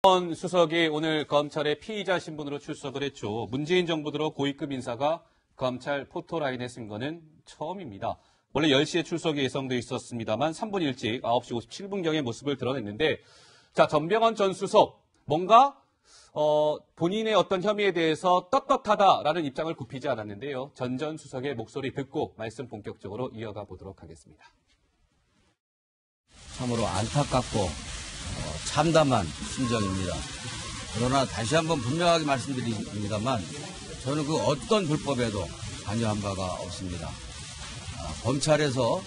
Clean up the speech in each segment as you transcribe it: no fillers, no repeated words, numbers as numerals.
전 수석이 오늘 검찰의 피의자 신분으로 출석을 했죠. 문재인 정부 들어 고위급 인사가 검찰 포토라인에 쓴 거는 처음입니다. 원래 10시에 출석이 예정돼 있었습니다만 3분 일찍 9시 57분경의 모습을 드러냈는데, 자, 전병헌 전 수석 뭔가 본인의 어떤 혐의에 대해서 떳떳하다라는 입장을 굽히지 않았는데요. 전 수석의 목소리 듣고 말씀 본격적으로 이어가 보도록 하겠습니다. 참으로 안타깝고 참담한 심정입니다. 그러나 다시 한번 분명하게 말씀드립니다만 저는 그 어떤 불법에도 관여한 바가 없습니다. 검찰에서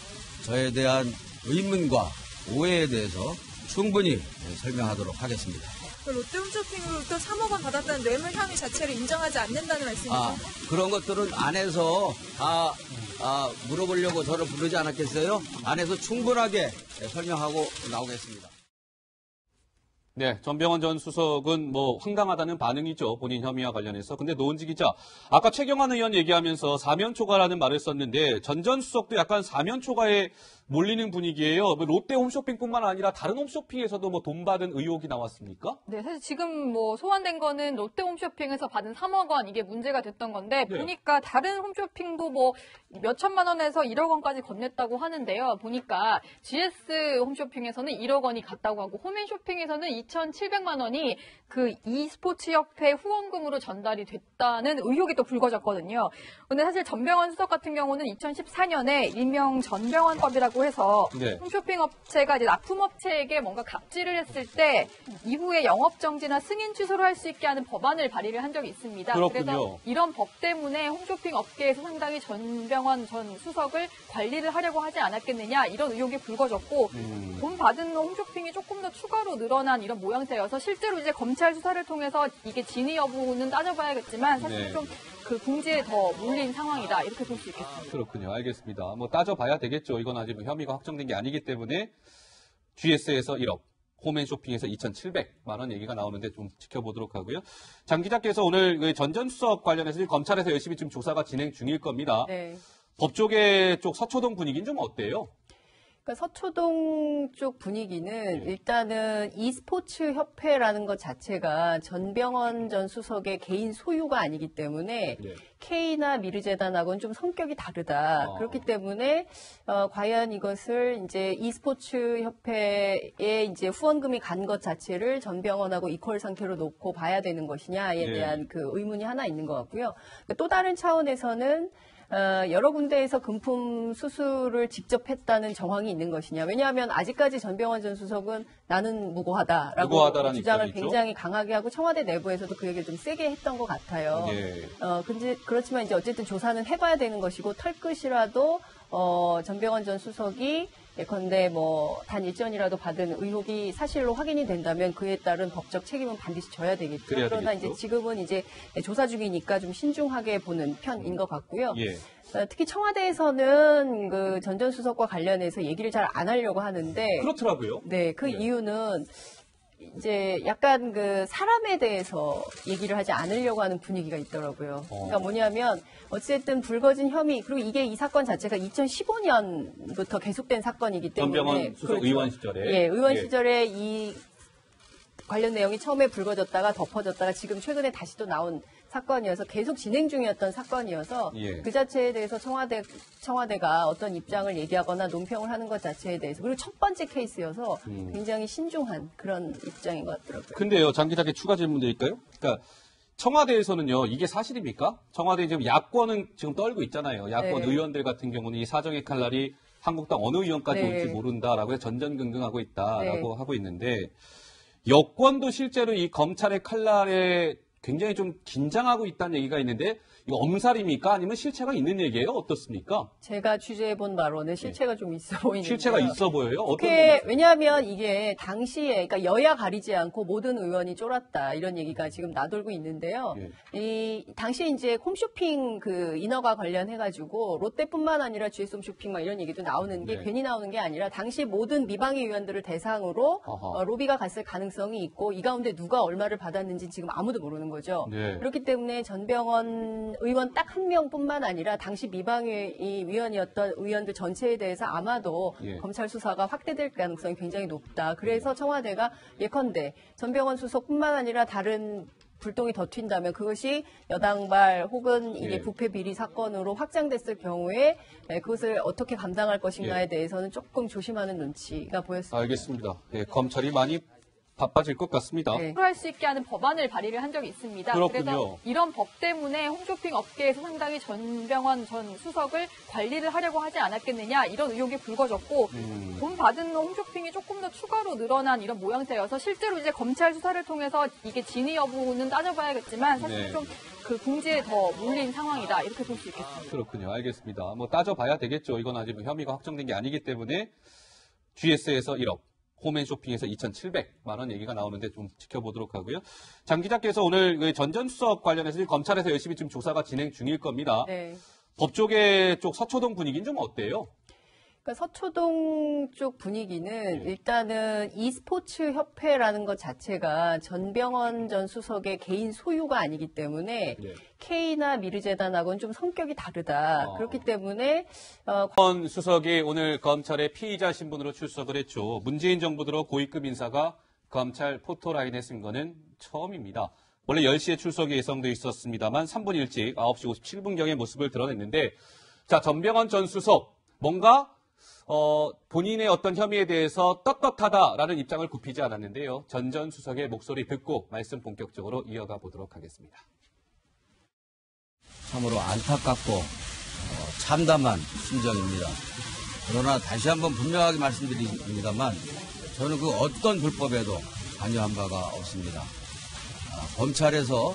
저에 대한 의문과 오해에 대해서 충분히 설명하도록 하겠습니다. 롯데홈쇼핑으로부터 3억 원 받았다는 뇌물 혐의 자체를 인정하지 않는다는 말씀이죠? 그런 것들은 안에서 다 물어보려고 저를 부르지 않았겠어요? 안에서 충분하게 설명하고 나오겠습니다. 네, 전병헌 전 수석은 황당하다는 반응이죠. 본인 혐의와 관련해서. 근데 노은지 기자, 아까 최경환 의원 얘기하면서 사면초가라는 말을 썼는데 전 수석도 약간 사면초가에 몰리는 분위기예요. 롯데 홈쇼핑뿐만 아니라 다른 홈쇼핑에서도 돈 받은 의혹이 나왔습니까? 네, 사실 지금 소환된 거는 롯데 홈쇼핑에서 받은 3억 원 이게 문제가 됐던 건데, 네. 보니까 다른 홈쇼핑도 몇 천만 원에서 1억 원까지 건넸다고 하는데요. 보니까 GS 홈쇼핑에서는 1억 원이 갔다고 하고 홈앤쇼핑에서는 2,700만 원이 그 e스포츠 협회 후원금으로 전달이 됐다는 의혹이 또 불거졌거든요. 근데 사실 전병헌 수석 같은 경우는 2014년에 일명 전병헌법이라고 해서 네. 홈쇼핑 업체가 이제 납품업체에게 뭔가 갑질을 했을 때 이후에 영업 정지나 승인 취소를 할 수 있게 하는 법안을 발의를 한 적이 있습니다. 그렇군요. 그래서 이런 법 때문에 홈쇼핑 업계에서 상당히 전병헌 전 수석을 관리를 하려고 하지 않았겠느냐 이런 의혹이 불거졌고 돈 받은 홈쇼핑이 조금 더 추가로 늘어난 이런 모양새여서 실제로 이제 검찰 수사를 통해서 이게 진위 여부는 따져봐야겠지만 사실 네. 좀 그 궁지에 더 몰린 상황이다 이렇게 볼 수 있겠습니다. 그렇군요. 알겠습니다. 따져봐야 되겠죠. 이건 아직 혐의가 확정된 게 아니기 때문에 GS에서 1억, 홈앤쇼핑에서 2,700만 원 얘기가 나오는데 좀 지켜보도록 하고요. 장 기자께서 오늘 전 수석 관련해서 검찰에서 열심히 지금 조사가 진행 중일 겁니다. 네. 법조계 쪽 서초동 분위기는 좀 어때요? 그러니까 서초동 쪽 분위기는 일단은 e스포츠 협회라는 것 자체가 전병헌 전 수석의 개인 소유가 아니기 때문에 네. K나 미르재단하고는 좀 성격이 다르다. 그렇기 때문에 과연 이것을 이제 e스포츠 협회에 이제 후원금이 간 것 자체를 전병헌하고 이퀄 상태로 놓고 봐야 되는 것이냐에 네. 대한 그 의문이 하나 있는 것 같고요. 또 다른 차원에서는 여러 군데에서 금품 수수를 직접 했다는 정황이 있는 것이냐. 왜냐하면 아직까지 전병헌 전 수석은 나는 무고하다라고 주장을 입장이죠? 굉장히 강하게 하고 청와대 내부에서도 그 얘기를 좀 세게 했던 것 같아요. 예. 근데 그렇지만 이제 어쨌든 조사는 해봐야 되는 것이고 털끝이라도 전병헌 전 수석이 예컨대 단 일전이라도 받은 의혹이 사실로 확인이 된다면 그에 따른 법적 책임은 반드시 져야 되겠죠. 그러나 되겠죠. 이제 지금은 이제 조사 중이니까 좀 신중하게 보는 편인 것 같고요. 예. 특히 청와대에서는 그 전 전 수석과 관련해서 얘기를 잘 안 하려고 하는데 그렇더라고요. 네, 그 네. 이유는 이제 약간 그 사람에 대해서 얘기를 하지 않으려고 하는 분위기가 있더라고요. 그러니까 뭐냐면 어쨌든 불거진 혐의 그리고 이게 이 사건 자체가 2015년부터 계속된 사건이기 때문에 전병헌 수석 그렇죠. 의원 시절에. 예, 의원 예. 시절에 이 관련 내용이 처음에 불거졌다가 덮어졌다가 지금 최근에 다시 또 나온 사건이어서 계속 진행 중이었던 사건이어서 예. 그 자체에 대해서 청와대가 어떤 입장을 얘기하거나 논평을 하는 것 자체에 대해서 그리고 첫 번째 케이스여서 굉장히 신중한 그런 입장인 것 같더라고요. 근데요, 장 기자께 추가 질문 드릴까요? 그러니까 청와대에서는요, 이게 사실입니까? 청와대 지금 야권은 지금 떨고 있잖아요. 야권 네. 의원들 같은 경우는 이 사정의 칼날이 한국당 어느 의원까지 네. 올지 모른다라고 해서 전전긍긍하고 있다라고 네. 하고 있는데, 여권도 실제로 이 검찰의 칼날에 굉장히 좀 긴장하고 있다는 얘기가 있는데, 이거 엄살입니까? 아니면 실체가 있는 얘기예요? 어떻습니까? 제가 취재해본 바로는 실체가 좀 있어 보이는데 실체가 있어 보여요? 어떤 면에서? 왜냐하면 이게 당시에 그러니까 여야 가리지 않고 모든 의원이 쫄았다 이런 얘기가 지금 나돌고 있는데요. 이 당시에 이제 홈쇼핑 그 인허가 관련해가지고 롯데뿐만 아니라 GS 홈쇼핑 막 이런 얘기도 나오는 게 네. 괜히 나오는 게 아니라 당시 모든 미방의 의원들을 대상으로 어허. 로비가 갔을 가능성이 있고 이 가운데 누가 얼마를 받았는지 지금 아무도 모르는 거죠. 네. 그렇기 때문에 전병헌 의원 딱 한 명뿐만 아니라 당시 미방위 위원이었던 의원들 전체에 대해서 아마도 예. 검찰 수사가 확대될 가능성이 굉장히 높다. 그래서 청와대가 예컨대 전병헌 수석뿐만 아니라 다른 불똥이 더 튄다면 그것이 여당발 혹은 이게 예. 부패 비리 사건으로 확장됐을 경우에 그것을 어떻게 감당할 것인가에 예. 대해서는 조금 조심하는 눈치가 보였습니다. 알겠습니다. 예, 검찰이 많이 바빠질 것 같습니다. 네. 할 수 있게 하는 법안을 발의를 한 적이 있습니다. 그렇군요. 그래서 이런 법 때문에 홈쇼핑 업계에서 상당히 전병헌 전 수석을 관리를 하려고 하지 않았겠느냐 이런 의혹이 불거졌고 돈 받은 홈쇼핑이 조금 더 추가로 늘어난 이런 모양새여서 실제로 이제 검찰 수사를 통해서 이게 진위 여부는 따져봐야겠지만 사실 네. 좀 그 궁지에 더 몰린 상황이다 이렇게 볼 수 있겠습니다. 그렇군요. 알겠습니다. 뭐 따져봐야 되겠죠. 이건 아직 혐의가 확정된 게 아니기 때문에 GS에서 1억, 홈앤쇼핑에서 2,700만 원 얘기가 나오는데 좀 지켜보도록 하고요. 장 기자께서 오늘 그 전전수석 관련해서 지금 검찰에서 열심히 지금 조사가 진행 중일 겁니다. 네. 법조계 쪽 서초동 분위기는 좀 어때요? 그러니까 서초동 쪽 분위기는 일단은 e스포츠 협회라는 것 자체가 전병헌 전 수석의 개인 소유가 아니기 때문에 네. K나 미르재단하고는 좀 성격이 다르다. 그렇기 때문에 전 수석이 오늘 검찰의 피의자 신분으로 출석을 했죠. 문재인 정부 들어 고위급 인사가 검찰 포토라인에 쓴 거는 처음입니다. 원래 10시에 출석이 예정돼 있었습니다만 3분 일찍 9시 57분경의 모습을 드러냈는데 자, 전병헌 전 수석 뭔가 본인의 어떤 혐의에 대해서 떳떳하다라는 입장을 굽히지 않았는데요. 전 수석의 목소리 듣고 말씀 본격적으로 이어가 보도록 하겠습니다. 참으로 안타깝고 참담한 심정입니다. 그러나 다시 한번 분명하게 말씀드립니다만 저는 그 어떤 불법에도 관여한 바가 없습니다. 검찰에서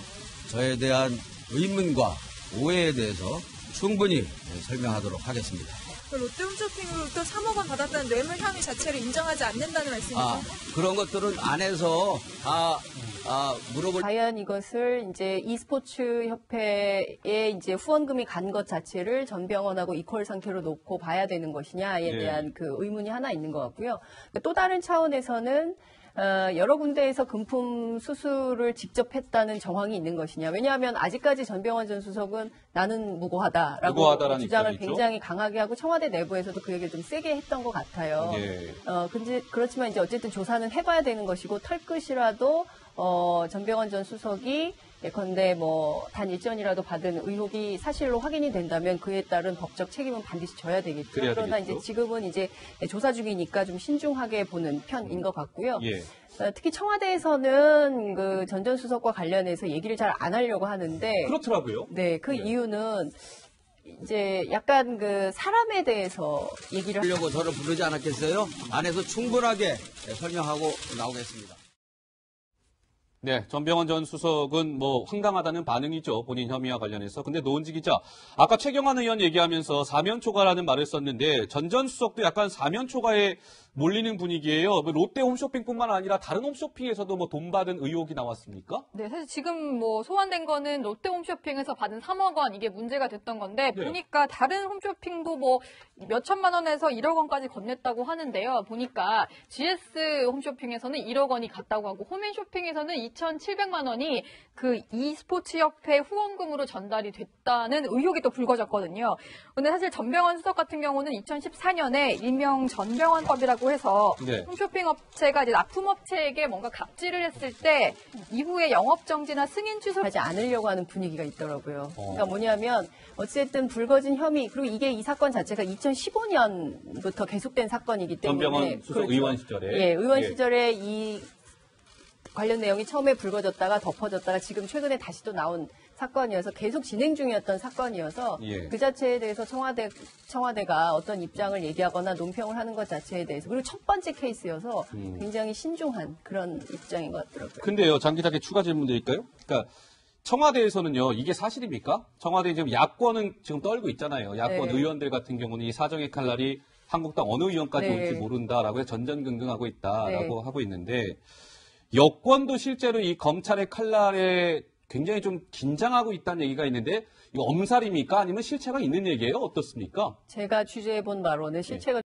저에 대한 의문과 오해에 대해서 충분히 설명하도록 하겠습니다. 롯데홈쇼핑으로 또 3억 원 받았다는 뇌물 혐의 자체를 인정하지 않는다는 말씀이죠? 그런 것들은 안에서 다 물어볼. 과연 이것을 이제 e스포츠 협회에 이제 후원금이 간 것 자체를 전병헌하고 이퀄 상태로 놓고 봐야 되는 것이냐에 네. 대한 그 의문이 하나 있는 것 같고요. 또 다른 차원에서는 여러 군데에서 금품 수수를 직접 했다는 정황이 있는 것이냐. 왜냐하면 아직까지 전병헌 전 수석은 나는 무고하다라고 무고하다라는 주장을 입장이죠. 굉장히 강하게 하고 청와대 내부에서도 그 얘기를 좀 세게 했던 것 같아요. 예. 근데 그렇지만 이제 어쨌든 조사는 해봐야 되는 것이고 털끝이라도 전병헌 전 수석이 예컨대 뭐 단 일전이라도 받은 의혹이 사실로 확인이 된다면 그에 따른 법적 책임은 반드시 져야 되겠죠. 그래야 그러나 되겠죠. 이제 지금은 이제 조사 중이니까 좀 신중하게 보는 편인 것 같고요. 예. 특히 청와대에서는 그 전 전 수석과 관련해서 얘기를 잘 안 하려고 하는데 그렇더라고요. 네, 그 네. 이유는 이제 약간 그 사람에 대해서 얘기를 하려고 저를 부르지 않았겠어요? 안에서 충분하게 설명하고 나오겠습니다. 네, 전병헌 전 수석은 뭐 황당하다는 반응이죠. 본인 혐의와 관련해서. 근데 노은지 기자, 아까 최경환 의원 얘기하면서 사면초가라는 말을 썼는데 전 수석도 약간 사면초가에 몰리는 분위기예요. 롯데 홈쇼핑뿐만 아니라 다른 홈쇼핑에서도 뭐 돈 받은 의혹이 나왔습니까? 네, 사실 지금 뭐 소환된 거는 롯데 홈쇼핑에서 받은 3억 원 이게 문제가 됐던 건데 네. 보니까 다른 홈쇼핑도 뭐 몇천만 원에서 1억 원까지 건넸다고 하는데요. 보니까 GS 홈쇼핑에서는 1억 원이 갔다고 하고 홈앤쇼핑에서는 2,700만 원이 그 e스포츠 협회 후원금으로 전달이 됐다는 의혹이 또 불거졌거든요. 근데 사실 전병헌 수석 같은 경우는 2014년에 일명 전병헌법이라고 해서 네. 홈쇼핑 업체가 이제 납품업체에게 뭔가 갑질을 했을 때 이후에 영업정지나 승인 취소 하지 않으려고 하는 분위기가 있더라고요. 그러니까 뭐냐면 어쨌든 불거진 혐의 그리고 이게 이 사건 자체가 2015년부터 계속된 사건이기 때문에 전병헌 수석 그렇죠. 의원 시절에. 예, 의원 예. 시절에 이 관련 내용이 처음에 불거졌다가 덮어졌다가 지금 최근에 다시 또 나온 사건이어서 계속 진행 중이었던 사건이어서 예. 그 자체에 대해서 청와대가 어떤 입장을 얘기하거나 논평을 하는 것 자체에 대해서 그리고 첫 번째 케이스여서 굉장히 신중한 그런 입장인 것 같더라고요. 근데요, 장 기자께 추가 질문 드릴까요? 그러니까 청와대에서는요, 이게 사실입니까? 청와대 지금 야권은 지금 떨고 있잖아요. 야권 네. 의원들 같은 경우는 이 사정의 칼날이 한국당 어느 의원까지 네. 올지 모른다라고 해서 전전긍긍하고 있다라고 네. 하고 있는데 여권도 실제로 이 검찰의 칼날에 굉장히 좀 긴장하고 있다는 얘기가 있는데 이거 엄살입니까? 아니면 실체가 있는 얘기예요? 어떻습니까? 제가 취재해본 바로는 실체가